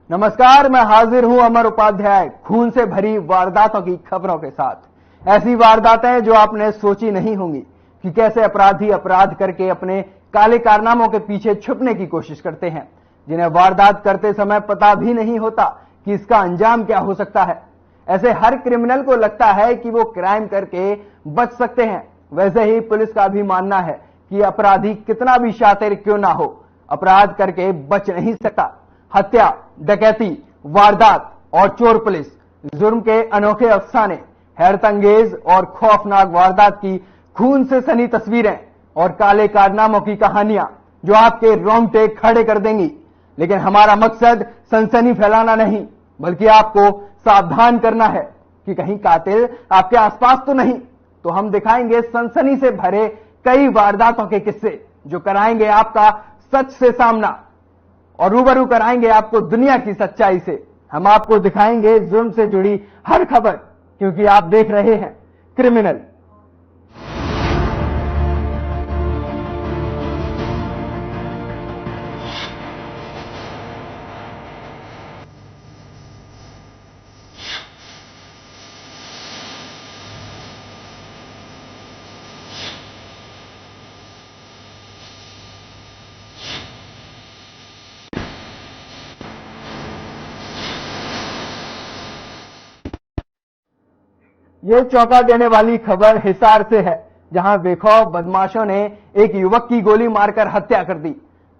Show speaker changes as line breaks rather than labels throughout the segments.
नमस्कार, मैं हाजिर हूं अमर उपाध्याय खून से भरी वारदातों की खबरों के साथ। ऐसी वारदातें जो आपने सोची नहीं होंगी कि कैसे अपराधी अपराध करके अपने काले कारनामों के पीछे छुपने की कोशिश करते हैं, जिन्हें वारदात करते समय पता भी नहीं होता कि इसका अंजाम क्या हो सकता है। ऐसे हर क्रिमिनल को लगता है कि वो क्राइम करके बच सकते हैं। वैसे ही पुलिस का भी मानना है कि अपराधी कितना भी शातिर क्यों ना हो, अपराध करके बच नहीं सकता। हत्या, डकैती, वारदात और चोर पुलिस, जुर्म के अनोखे अफसाने, हैरतअंगेज और खौफनाक वारदात की खून से सनी तस्वीरें और काले कारनामों की कहानियां जो आपके रोंगटे खड़े कर देंगी। लेकिन हमारा मकसद सनसनी फैलाना नहीं, बल्कि आपको सावधान करना है कि कहीं कातिल आपके आसपास तो नहीं। तो हम दिखाएंगे सनसनी से भरे कई वारदातों के किस्से जो कराएंगे आपका सच से सामना और रूबरू कराएंगे आपको दुनिया की सच्चाई से। हम आपको दिखाएंगे जुर्म से जुड़ी हर खबर, क्योंकि आप देख रहे हैं क्रिमिनल। ये चौंका देने वाली खबर हिसार से है, जहां बेखौफ बदमाशों ने एक युवक की गोली मारकर हत्या कर दी।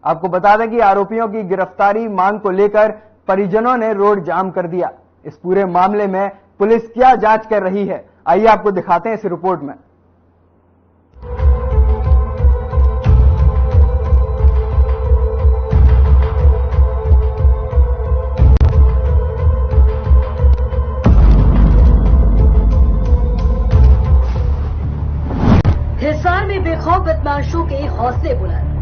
आपको बता दें कि आरोपियों की गिरफ्तारी मांग को लेकर परिजनों ने रोड जाम कर दिया। इस पूरे मामले में पुलिस क्या जांच कर रही है, आइए आपको दिखाते हैं इस रिपोर्ट में।
हिसार में बेखौफ बदमाशों के हौसले बुलंद।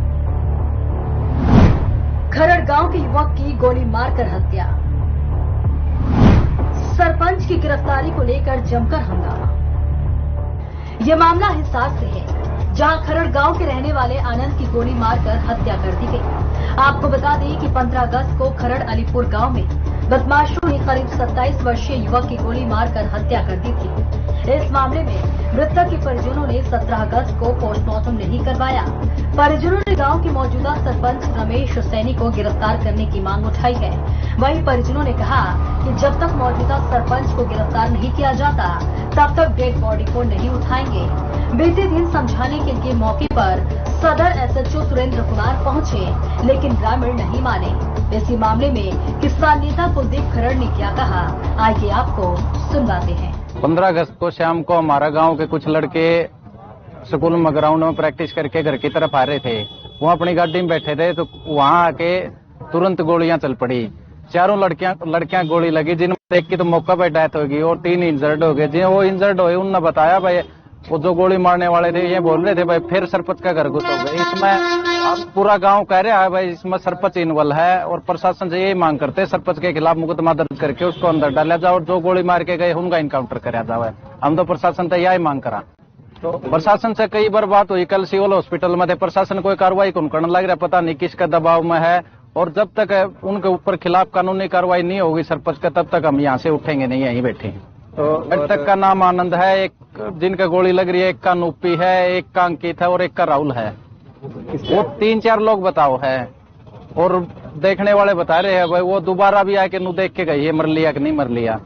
खरड़ गांव के युवक की गोली मारकर हत्या। सरपंच की गिरफ्तारी को लेकर जमकर हंगामा। यह मामला हिसार से है, जहां खरड़ गांव के रहने वाले आनंद की गोली मारकर हत्या कर दी गई। आपको बता दें कि 15 अगस्त को खरड़ अलीपुर गांव में बदमाशों ने करीब 27 वर्षीय युवक की गोली मारकर हत्या कर दी थी। इस मामले में मृतक के परिजनों ने 17 अगस्त को पोस्टमार्टम नहीं करवाया। परिजनों ने गांव के मौजूदा सरपंच रमेश सैनी को गिरफ्तार करने की मांग उठाई है। वहीं परिजनों ने कहा कि जब तक मौजूदा सरपंच को गिरफ्तार नहीं किया जाता, तब तक डेड बॉडी को नहीं उठाएंगे। बीते दिन समझाने के लिए मौके पर सदर एसएचओ सुरेंद्र कुमार पहुंचे, लेकिन ग्रामीण नहीं माने। इसी मामले में किसान नेता कुलदीप खरड़ ने क्या कहा, आइए आपको सुनवाते हैं।
15 अगस्त को शाम को हमारा गांव के कुछ लड़के स्कूल में ग्राउंड में प्रैक्टिस करके घर की तरफ आ रहे थे। वो अपनी गाड़ी में बैठे थे तो वहां आके तुरंत गोलियां चल पड़ी। चारों लड़कियां गोली लगी, जिनमें एक की तो मौका पर डेथ होगी और 3 इंजर्ड हो गए। जिन वो इंजर्ड हुए उनने बताया भाई वो जो गोली मारने वाले थे ये बोल रहे थे भाई फिर सरपंच का घर घुस हो गए। इसमें अब पूरा गांव कह रहा है भाई इसमें सरपंच इन्वॉल्व है और प्रशासन से यही मांग करते हैं सरपंच के खिलाफ मुकदमा दर्ज करके उसको अंदर डाला जाए और जो गोली मार के गए उनका इनकाउंटर कराया जाए। हम तो प्रशासन से यही मांग करा। तो प्रशासन से कई बार बात हुई, कल सिविल हॉस्पिटल में थे, प्रशासन कोई कार्रवाई कौन करने लग रहा, पता नहीं किसका दबाव में है। और जब तक उनके ऊपर खिलाफ कानूनी कार्रवाई नहीं होगी सरपंच का, तब तक हम यहाँ से उठेंगे नहीं, यहीं बैठे। तो मृतक का नाम आनंद है, एक जिनका गोली लग रही है, एक का नुप्पी है, एक का अंकित है और एक का राहुल है। वो 3-4 लोग बताओ है और देखने वाले बता रहे हैं भाई वो दोबारा भी आके नु देख के गई है मर लिया कि नहीं मर लिया।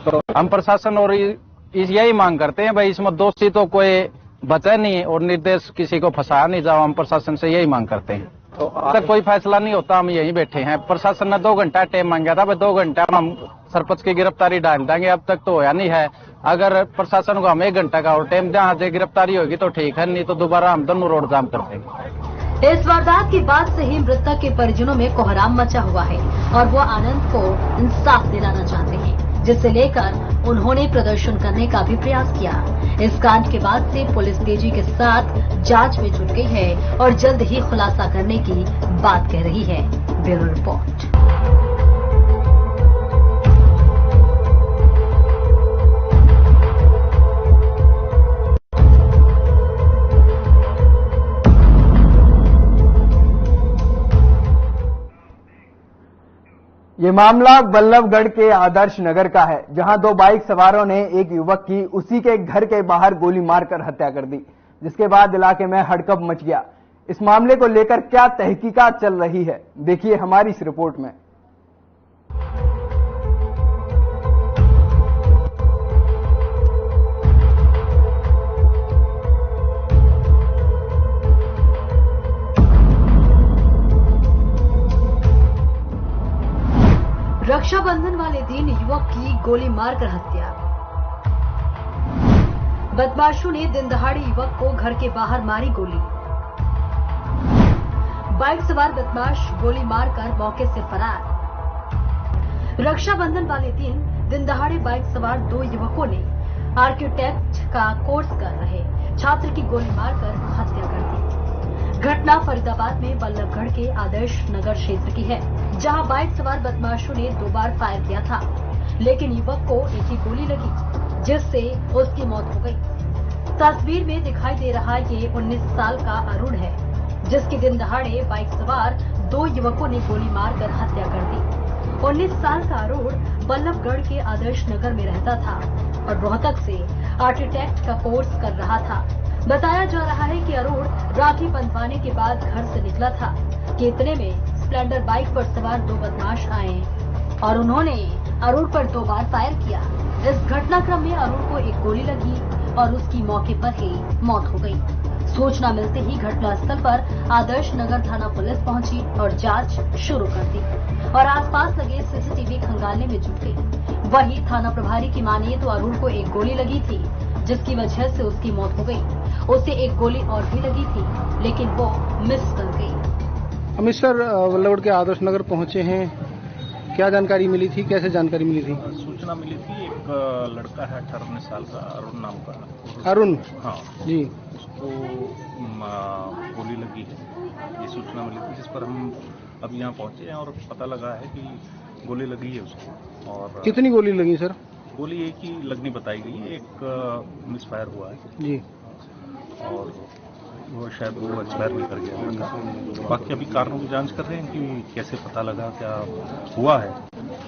तो हम प्रशासन और यही मांग करते हैं भाई इसमें दोषी तो कोई बचा नहीं और निर्देश किसी को फंसाया नहीं जाओ। हम प्रशासन से यही मांग करते हैं। तो अब तक कोई फैसला नहीं होता, हम यहीं बैठे हैं। प्रशासन ने 2 घंटा टाइम मांगा था, भाई 2 घंटा में हम सरपंच की गिरफ्तारी डाल देंगे, अब तक तो होया नहीं है। अगर प्रशासन को हम 1 घंटा का और टाइम जहाँ से गिरफ्तारी होगी तो ठीक है, नहीं तो दोबारा हम दोनों रोड जाम कर देंगे।
इस वारदात के बाद से ही मृतक के परिजनों में कोहराम मचा हुआ है और वो आनंद को इंसाफ दिलाना चाहते हैं, जिसे लेकर उन्होंने प्रदर्शन करने का भी प्रयास किया। इस कांड के बाद से पुलिस तेजी के साथ जांच में जुट गई है और जल्द ही खुलासा करने की बात कह रही है। Bureau report.
ये मामला बल्लभगढ़ के आदर्श नगर का है, जहां दो बाइक सवारों ने एक युवक की उसी के घर के बाहर गोली मारकर हत्या कर दी, जिसके बाद इलाके में हड़कंप मच गया। इस मामले को लेकर क्या तहकीकात चल रही है, देखिए हमारी इस रिपोर्ट में।
रक्षाबंधन वाले दिन युवक की गोली मारकर हत्या। बदमाशों ने दिन दहाड़े युवक को घर के बाहर मारी गोली। बाइक सवार बदमाश गोली मारकर मौके से फरार। रक्षाबंधन वाले दिन दहाड़े बाइक सवार दो युवकों ने आर्किटेक्ट का कोर्स कर रहे छात्र की गोली मारकर हत्या कर दी। घटना फरीदाबाद में बल्लभगढ़ के आदर्श नगर क्षेत्र की है, जहां बाइक सवार बदमाशों ने 2 बार फायर किया था, लेकिन युवक को एक ही गोली लगी, जिससे उसकी मौत हो गई। तस्वीर में दिखाई दे रहा ये 19 साल का अरुण है, जिसके दिन दहाड़े बाइक सवार 2 युवकों ने गोली मारकर हत्या कर दी। 19 साल का अरुण बल्लभगढ़ के आदर्श नगर में रहता था और रोहतक से आर्किटेक्ट का कोर्स कर रहा था। बताया जा रहा है कि अरुण राखी बंधवाने के बाद घर से निकला था कि इतने में स्प्लेंडर बाइक पर सवार 2 बदमाश आए और उन्होंने अरुण पर 2 बार फायर किया। इस घटनाक्रम में अरुण को एक गोली लगी और उसकी मौके पर ही मौत हो गई। सूचना मिलते ही घटनास्थल पर आदर्श नगर थाना पुलिस पहुंची और जांच शुरू कर दी और आसपास लगे सीसीटीवी खंगालने में जुट गई। वहीं थाना प्रभारी की माने तो अरुण को एक गोली लगी थी, जिसकी वजह से उसकी मौत हो गई। उसे एक गोली और भी लगी थी, लेकिन वो मिस कर गई।
अमित सर, बल्लभगढ़ के आदर्श नगर पहुंचे हैं, क्या जानकारी मिली थी, कैसे जानकारी मिली थी?
सूचना मिली थी, एक लड़का है 18-19 साल का, अरुण नाम का।
अरुण?
हाँ
जी।
उसको गोली लगी है, ये सूचना मिली थी, जिस पर हम अब यहाँ पहुंचे हैं और पता लगा है कि गोली लगी है उसको। और
कितनी गोली लगी सर?
गोली एक ही लगनी बताई गई है, एक मिस फायर हुआ है
जी, और
वो शायद वो एक्सपायर भी कर गया लड़का। बाकी अभी कारणों की जांच कर रहे हैं कि कैसे पता लगा, क्या हुआ है,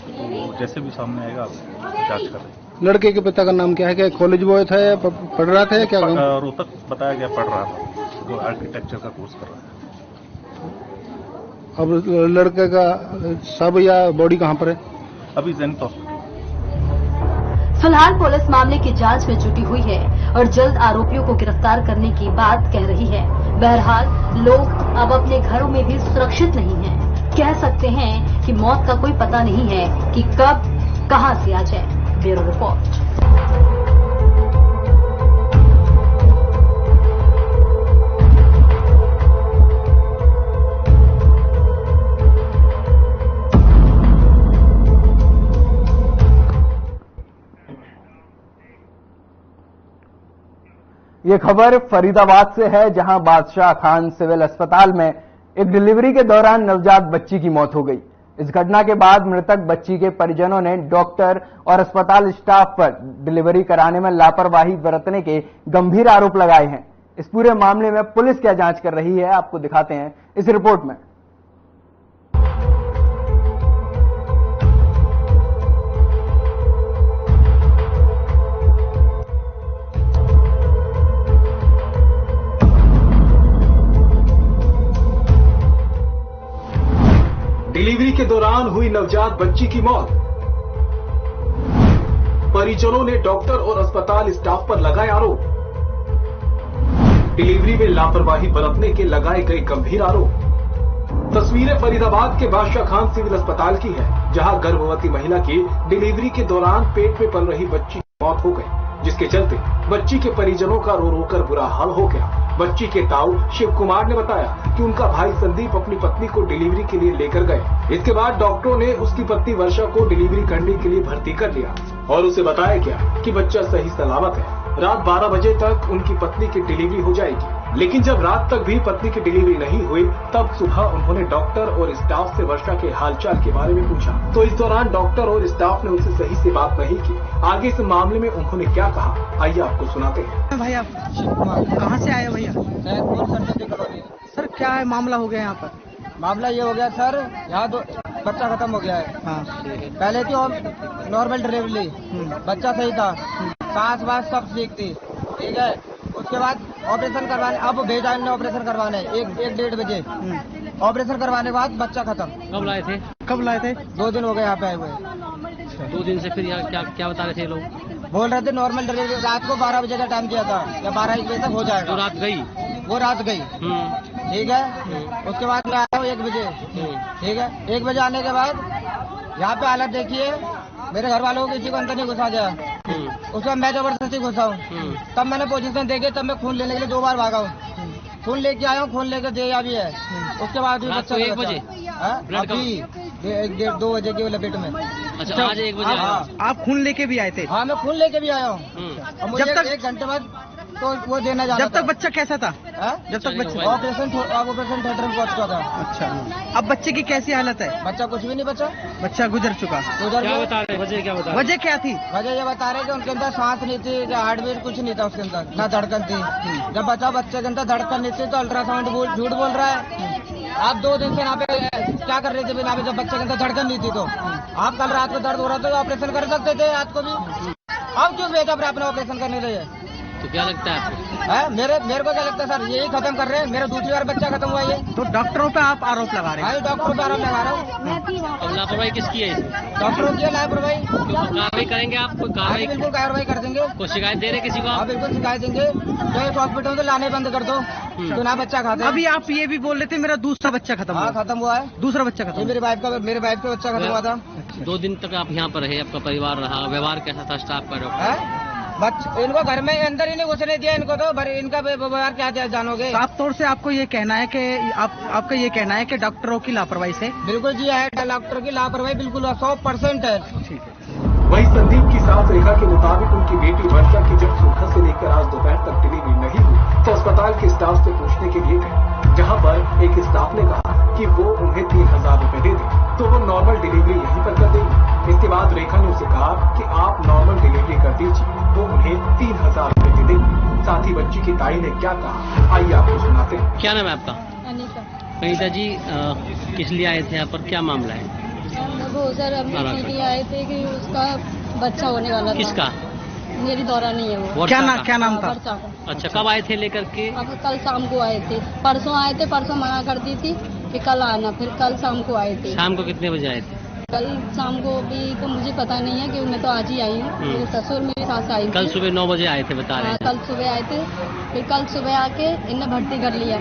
तो जैसे भी सामने आएगा जांच कर रहे हैं।
लड़के के पिता का नाम क्या है? क्या कॉलेज बॉय था या पढ़ रहा था या क्या?
रोहतक बताया गया पढ़ रहा था, वो आर्किटेक्चर का कोर्स कर रहा है।
अब लड़के का शव या बॉडी कहाँ पर है?
अभी जेनिथ हॉस्पिटल।
फिलहाल पुलिस मामले की जांच में जुटी हुई है और जल्द आरोपियों को गिरफ्तार करने की बात कह रही है। बहरहाल लोग अब अपने घरों में भी सुरक्षित नहीं हैं। कह सकते हैं कि मौत का कोई पता नहीं है कि कब कहां से आ जाए। Bureau report.
ये खबर फरीदाबाद से है, जहां बादशाह खान सिविल अस्पताल में एक डिलीवरी के दौरान नवजात बच्ची की मौत हो गई। इस घटना के बाद मृतक बच्ची के परिजनों ने डॉक्टर और अस्पताल स्टाफ पर डिलीवरी कराने में लापरवाही बरतने के गंभीर आरोप लगाए हैं। इस पूरे मामले में पुलिस क्या जांच कर रही है, आपको दिखाते हैं इस रिपोर्ट में।
डिलीवरी के दौरान हुई नवजात बच्ची की मौत। परिजनों ने डॉक्टर और अस्पताल स्टाफ पर लगाए आरोप। डिलीवरी में लापरवाही बरतने के लगाए गए गंभीर आरोप। तस्वीरें फरीदाबाद के बादशाह खान सिविल अस्पताल की है, जहां गर्भवती महिला की डिलीवरी के दौरान पेट में पल रही बच्ची की मौत हो गई, जिसके चलते बच्ची के परिजनों का रो रो कर बुरा हाल हो गया। बच्ची के ताऊ शिव कुमार ने बताया कि उनका भाई संदीप अपनी पत्नी को डिलीवरी के लिए लेकर गए। इसके बाद डॉक्टरों ने उसकी पत्नी वर्षा को डिलीवरी करने के लिए भर्ती कर लिया और उसे बताया गया कि बच्चा सही सलामत है। रात 12 बजे तक उनकी पत्नी की डिलीवरी हो जाएगी, लेकिन जब रात तक भी पत्नी की डिलीवरी नहीं हुई, तब सुबह उन्होंने डॉक्टर और स्टाफ से वर्षा के हालचाल के बारे में पूछा, तो इस दौरान डॉक्टर और स्टाफ ने उनसे सही से बात नहीं की। आगे इस मामले में उन्होंने क्या कहा, आइए आपको सुनाते हैं।
भाई आप कहाँ से आए भैया? सर क्या है मामला हो गया यहाँ पर?
मामला ये हो गया सर, यहाँ बच्चा खत्म हो गया है।
हाँ।
पहले थी और नॉर्मल डिलीवरी, बच्चा सही था, सांस वास सब ठीक थी, ठीक है। उसके बाद ऑपरेशन करवाने, अब भेजा इन्होंने ऑपरेशन करवाने 1-1:30 बजे। ऑपरेशन करवाने के बाद बच्चा खत्म।
कब लाए थे?
कब लाए थे?
2 दिन हो गए यहाँ पे आए हुए।
2 दिन से फिर यहाँ क्या बता रहे थे लोग?
बोल रहे थे नॉर्मल डिलीवरी, रात को 12 बजे का टाइम दिया था, या 12-1 बजे तक हो जाएगा।
जो रात गई
वो रात गई, ठीक है। उसके बाद मैं आया हूँ 1 बजे, ठीक है। 1 बजे आने के बाद यहाँ पे हालत देखिए, मेरे घर वालों को किसी को अंदर नहीं घुसा दिया। उसमें मैं जबरदस्ती घुसा हूँ, तब मैंने पोजीशन देखी, तब मैं खून लेने के लिए 2 बार भागा हूँ। खून लेके आया हूँ, खून लेकर दिया भी है। उसके बाद भी बच्चा
1 बजे
अभी 1-2 बजे की लपेट में।
अच्छा, आज 1 बजे
आप खून लेके भी आए थे?
हाँ, मैं खून लेके भी आया हूँ। मुझे
जब तक
1 घंटे बाद तो वो देना जाना
जब तक बच्चा कैसा था? जब तक बच्चा
ऑपरेशन थिएटर में पहुंच चुका था।
अच्छा, अब बच्चे की कैसी हालत है?
बच्चा कुछ भी नहीं बचा,
बच्चा गुजर चुका।
क्या बता रहे? वजह क्या बता रहे?
वजह क्या थी?
वजह ये बता रहे कि उनके अंदर सांस नहीं थी, हार्ट बीट कुछ नहीं था उसके अंदर, ना धड़कन थी। जब बच्चे के अंदर धड़कन नहीं थी तो अल्ट्रासाउंड झूठ बोल रहा है। आप 2 दिन से यहाँ पे क्या कर रहे थे बिना पे? जब बच्चे के अंदर धड़कन नहीं थी तो आप कल रात को दर्द हो रहा था तो ऑपरेशन कर सकते थे रात को भी। अब क्यों भेजा फिर आपने ऑपरेशन करने रहे?
तो क्या लगता है आपको?
मेरे को क्या लगता है सर, यही खत्म कर रहे हैं। मेरा दूसरी बार बच्चा खत्म हुआ ये।
तो डॉक्टरों पे आप आरोप लगा रहे हैं?
हाँ, डॉक्टरों पे आरोप लगा रहा हूँ।
अब लापरवाही किसकी है?
डॉक्टरों की लापरवाही।
कार्रवाई करेंगे आप? कोई कार्रवाई?
बिल्कुल कार्रवाई कर देंगे।
कोई शिकायत दे रहे किसी को?
हाँ, बिल्कुल शिकायत देंगे। जो इस हॉस्पिटल से लाने बंद कर दो तो ना बच्चा खाते।
अभी आप ये भी बोल रहे थे मेरा दूसरा बच्चा खत्म हुआ।
खत्म हुआ है,
दूसरा बच्चा खत्म।
मेरे वाइफ का बच्चा खत्म हुआ था।
2 दिन तक आप यहाँ पर रहे, आपका परिवार रहा, व्यवहार कैसा था स्टाफ का? डॉक्टर
इनको घर में अंदर ही नहीं घुसने दिया, इनको तो इनका व्यवहार क्या जानोगे?
साफ तौर से आपको ये कहना है कि आपका ये कहना है कि डॉक्टरों की लापरवाही से?
बिल्कुल जी है, डॉक्टर की लापरवाही बिल्कुल 100% है।
ठीक है।
वहीं संदीप की सास रेखा के मुताबिक उनकी बेटी वर्षा की जब सुबह से लेकर आज दोपहर तक डिलीवरी नहीं हुई तो अस्पताल के स्टाफ से पूछने के लिए गए, जहां पर एक स्टाफ ने कहा कि वो उन्हें 3000 रुपए दे दें तो वो नॉर्मल डिलीवरी यहीं पर कर देंगे। इसके बाद रेखा ने उसे कहा कि आप नॉर्मल डिलीवरी कर दीजिए, वो उन्हें 3000 रुपए दे देंगे। साथ ही बच्ची की ताई ने क्या कहा, आइए आपको सुनाते हैं।
क्या नाम है आपका?
अनीता।
अनीता जी, किस लिए आए थे यहाँ पर? क्या मामला है?
वो सर अपने दीदी आए थे कि उसका बच्चा होने वाला था।
किसका?
मेरी दौरा नहीं है वो।
क्या नाम था?
वर्षा का।
अच्छा, कब आए थे लेकर के?
अब कल शाम को आए थे, परसों आए थे, परसों मना कर दी थी कि कल आना, फिर कल शाम को आए थे।
शाम को कितने बजे आए थे?
कल शाम को भी तो मुझे पता नहीं है कि मैं तो आज ही आई हूँ। मेरे ससुर मेरी सास आई थी।
कल सुबह 9 बजे आए थे बता रहे हैं।
कल सुबह आए थे, फिर कल सुबह आके इन्हें भर्ती कर लिया।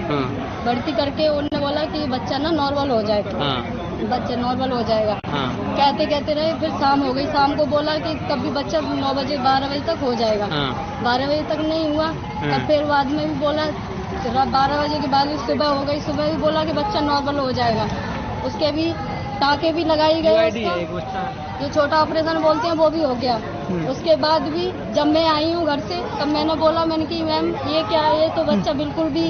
भर्ती करके उन्होंने बोला कि बच्चा ना नॉर्मल हो जाएगा, बच्चा नॉर्मल हो जाएगा। कहते रहे, फिर शाम हो गई। शाम को बोला कि तब भी बच्चा 9 बजे 12 बजे तक हो जाएगा। 12 बजे तक नहीं हुआ, तब फिर बाद में भी बोला 12 बजे के बाद भी सुबह हो गई, सुबह भी बोला कि बच्चा नॉर्मल हो जाएगा। उसके भी टाँके भी लगाई गए, जो छोटा ऑपरेशन बोलते हैं वो भी हो गया। उसके बाद भी जब मैं आई हूँ घर से तब मैंने कि मैम ये क्या है, तो बच्चा बिल्कुल भी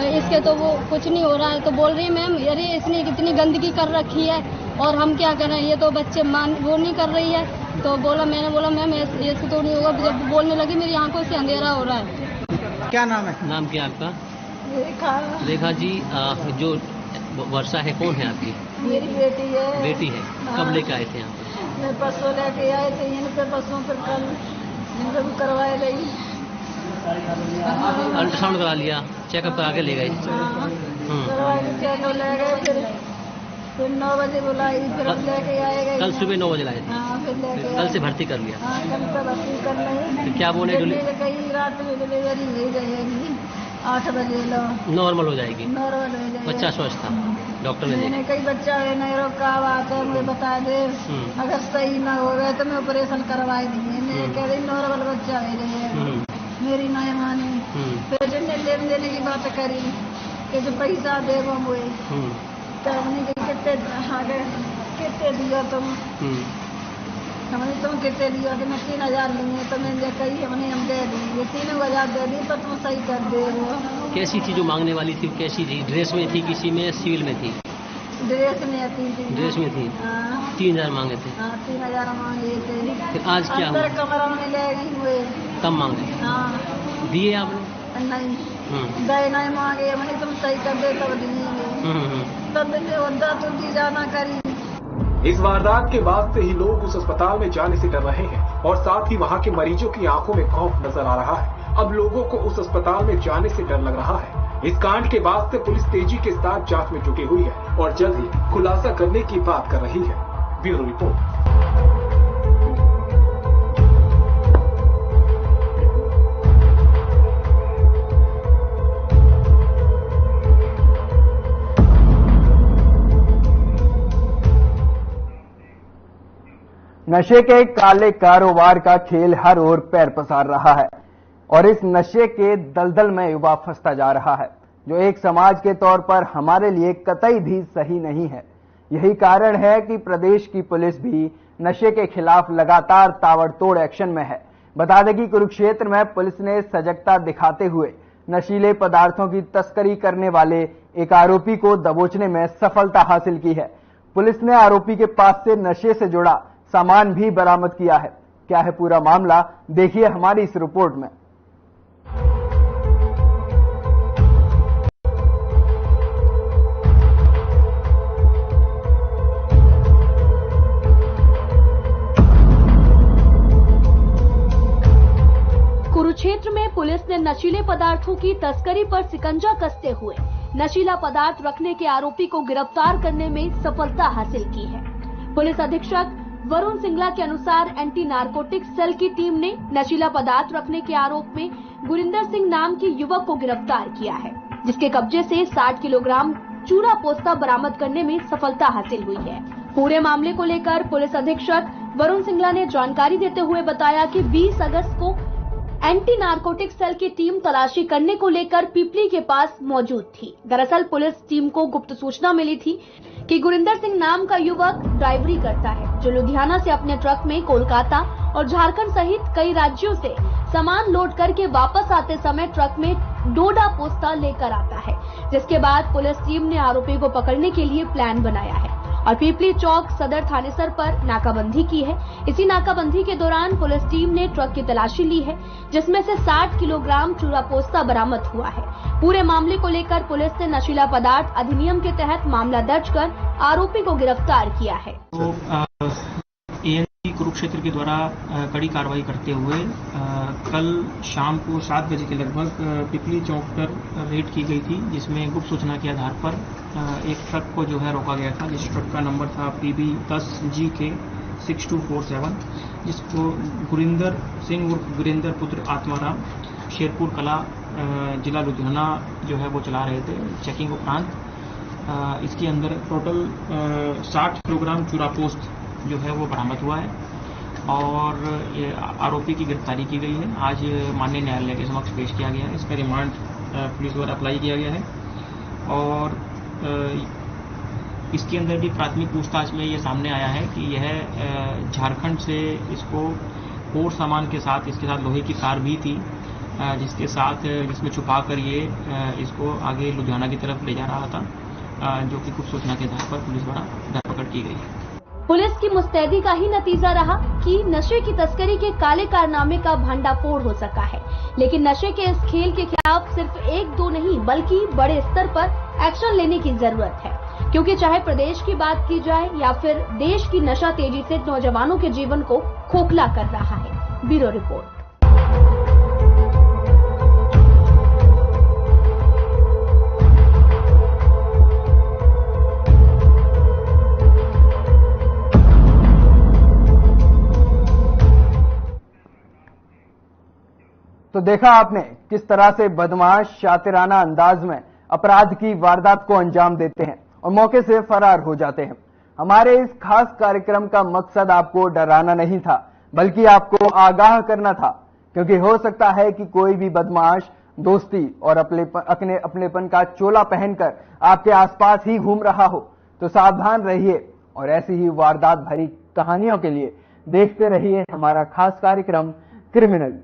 इसके तो वो कुछ नहीं हो रहा है। तो बोल रही मैम अरे इसने कितनी गंदगी कर रखी है और हम क्या करें, ये तो बच्चे वो नहीं कर रही है। तो मैंने बोला मैम ऐसे तो नहीं होगा। जब बोलने लगी मेरी आंखों से अंधेरा हो रहा है।
क्या नाम है?
नाम क्या आपका?
रेखा।
रेखा जी, जो वर्षा है कौन है आपकी?
मेरी बेटी है।
बेटी है। कब लेके आए थे यहाँ पर?
मैं परसों लेके आए थे, इन पे परसों फिर कल इनको भी करवाए गई।
अल्ट्रासाउंड करा लिया, चेकअप करा के ले गए?
चेकअप ले गए, फिर 9 बजे बुलाई, फिर हम लेके आए गए।
कल सुबह 9 बजे लाए थे?
फिर लेके
कल से भर्ती कर लिया?
कल से भर्ती कर ली।
तो क्या बोले?
कई रात में डिलीवरी हो जाएगी, 8 बजे लो
नॉर्मल हो जाएगी।
नॉर्मल हो जाएगी।
बच्चा स्वस्थ था, डॉक्टर ने
मैंने कई बच्चा है नहीं रोका बात है, मुझे बता दे अगर सही ना हो गए तो मैं ऑपरेशन करवाई देंगे। मैं कह रही नॉर्मल बच्चा है मेरी नहीं मानी। फिर जिनने लेन देने की बात करी कि जो पैसा दे वो मुझे कितने दिया तुम? हमने तुम कितने दिया कि मैं 3000 लिए, तो मैंने कही हम दे दी 3000 दे दी, तो तुम सही कर दे वो।
कैसी थी जो मांगने वाली थी? कैसी थी? ड्रेस में थी, किसी में सिविल में थी?
ड्रेस में थी।
ड्रेस में थी। 3000 मांगे थे?
3000 मांगे थे।
फिर आज क्या हुआ?
कमरा में ले गई हुए।
कम मांगे? दिए आपने?
नहीं दे नहीं मांगे, मैंने तुम सही कर दे तब दिए। तब तुम दी जाना करी।
इस वारदात के बाद से ही लोग उस अस्पताल में जाने से डर रहे हैं और साथ ही वहां के मरीजों की आंखों में खौफ नजर आ रहा है। अब लोगों को उस अस्पताल में जाने से डर लग रहा है। इस कांड के बाद से पुलिस तेजी के साथ जांच में जुटी हुई है और जल्द ही खुलासा करने की बात कर रही है। Bureau report.
नशे के काले कारोबार का खेल हर ओर पैर पसार रहा है और इस नशे के दलदल में युवा फंसता जा रहा है, जो एक समाज के तौर पर हमारे लिए कतई भी सही नहीं है। यही कारण है कि प्रदेश की पुलिस भी नशे के खिलाफ लगातार ताबड़तोड़ एक्शन में है। बता दें कि कुरुक्षेत्र में पुलिस ने सजगता दिखाते हुए नशीले पदार्थों की तस्करी करने वाले एक आरोपी को दबोचने में सफलता हासिल की है। पुलिस ने आरोपी के पास से नशे से जुड़ा सामान भी बरामद किया है। क्या है पूरा मामला, देखिए हमारी इस रिपोर्ट में।
कुरुक्षेत्र में पुलिस ने नशीले पदार्थों की तस्करी पर शिकंजा कसते हुए नशीला पदार्थ रखने के आरोपी को गिरफ्तार करने में सफलता हासिल की है। पुलिस अधीक्षक वरुण सिंगला के अनुसार एंटी नारकोटिक्स सेल की टीम ने नशीला पदार्थ रखने के आरोप में गुरिंदर सिंह नाम के युवक को गिरफ्तार किया है, जिसके कब्जे से 60 किलोग्राम चूरा पोस्ता बरामद करने में सफलता हासिल हुई है। पूरे मामले को लेकर पुलिस अधीक्षक वरुण सिंगला ने जानकारी देते हुए बताया कि 20 अगस्त को एंटी नारकोटिक्स सेल की टीम तलाशी करने को लेकर पिपली के पास मौजूद थी। दरअसल पुलिस टीम को गुप्त सूचना मिली थी कि गुरिंदर सिंह नाम का युवक ड्राइवरी करता है, जो लुधियाना से अपने ट्रक में कोलकाता और झारखंड सहित कई राज्यों से सामान लोड करके वापस आते समय ट्रक में डोडा पोस्ता लेकर आता है, जिसके बाद पुलिस टीम ने आरोपी को पकड़ने के लिए प्लान बनाया है और पिपली चौक सदर थानेसर पर नाकाबंदी की है। इसी नाकाबंदी के दौरान पुलिस टीम ने ट्रक की तलाशी ली है, जिसमें से 60 किलोग्राम चूरा पोस्ता बरामद हुआ है। पूरे मामले को लेकर पुलिस ने नशीला पदार्थ अधिनियम के तहत मामला दर्ज कर आरोपी को गिरफ्तार किया है।
तो एएनसी कुरुक्षेत्र के द्वारा कड़ी कार्रवाई करते हुए कल शाम को 7 बजे के लगभग पिपली चौक पर रेड की गई थी, जिसमें गुप्त सूचना के आधार पर एक ट्रक को जो है रोका गया था, जिस ट्रक का नंबर था PB10GK 6247, जिसको गुरिंदर सिंह उर्फ गुरिंदर पुत्र आत्माराम शेरपुर कला जिला लुधियाना जो है वो चला रहे थे। चेकिंग उपरांत इसके अंदर टोटल 60 किलोग्राम चूरा पोस्त जो है वो बरामद हुआ है और ये आरोपी की गिरफ्तारी की गई है। आज माननीय न्यायालय के समक्ष पेश किया गया है। इसका रिमांड पुलिस द्वारा अप्लाई किया गया है और इसके अंदर भी प्राथमिक पूछताछ में ये सामने आया है कि यह झारखंड से इसको और सामान के साथ इसके साथ लोहे की तार भी थी, जिसमें छुपा कर ये इसको आगे लुधियाना की तरफ ले जा रहा था, जो कि गुप्त सूचना के आधार पर पुलिस द्वारा धरपकड़ की गई है।
पुलिस की मुस्तैदी का ही नतीजा रहा कि नशे की तस्करी के काले कारनामे का भंडाफोड़ हो सका है। लेकिन नशे के इस खेल के खिलाफ सिर्फ 1-2 नहीं बल्कि बड़े स्तर पर एक्शन लेने की जरूरत है, क्योंकि चाहे प्रदेश की बात की जाए या फिर देश की नशा तेजी से नौजवानों के जीवन को खोखला कर रहा है। Bureau report.
तो देखा आपने किस तरह से बदमाश शातिराना अंदाज में अपराध की वारदात को अंजाम देते हैं और मौके से फरार हो जाते हैं। हमारे इस खास कार्यक्रम का मकसद आपको डराना नहीं था, बल्कि आपको आगाह करना था, क्योंकि हो सकता है कि कोई भी बदमाश दोस्ती और अपनेपन का चोला पहनकर आपके आसपास ही घूम रहा हो। तो सावधान रहिए और ऐसी ही वारदात भरी कहानियों के लिए देखते रहिए हमारा खास कार्यक्रम क्रिमिनल।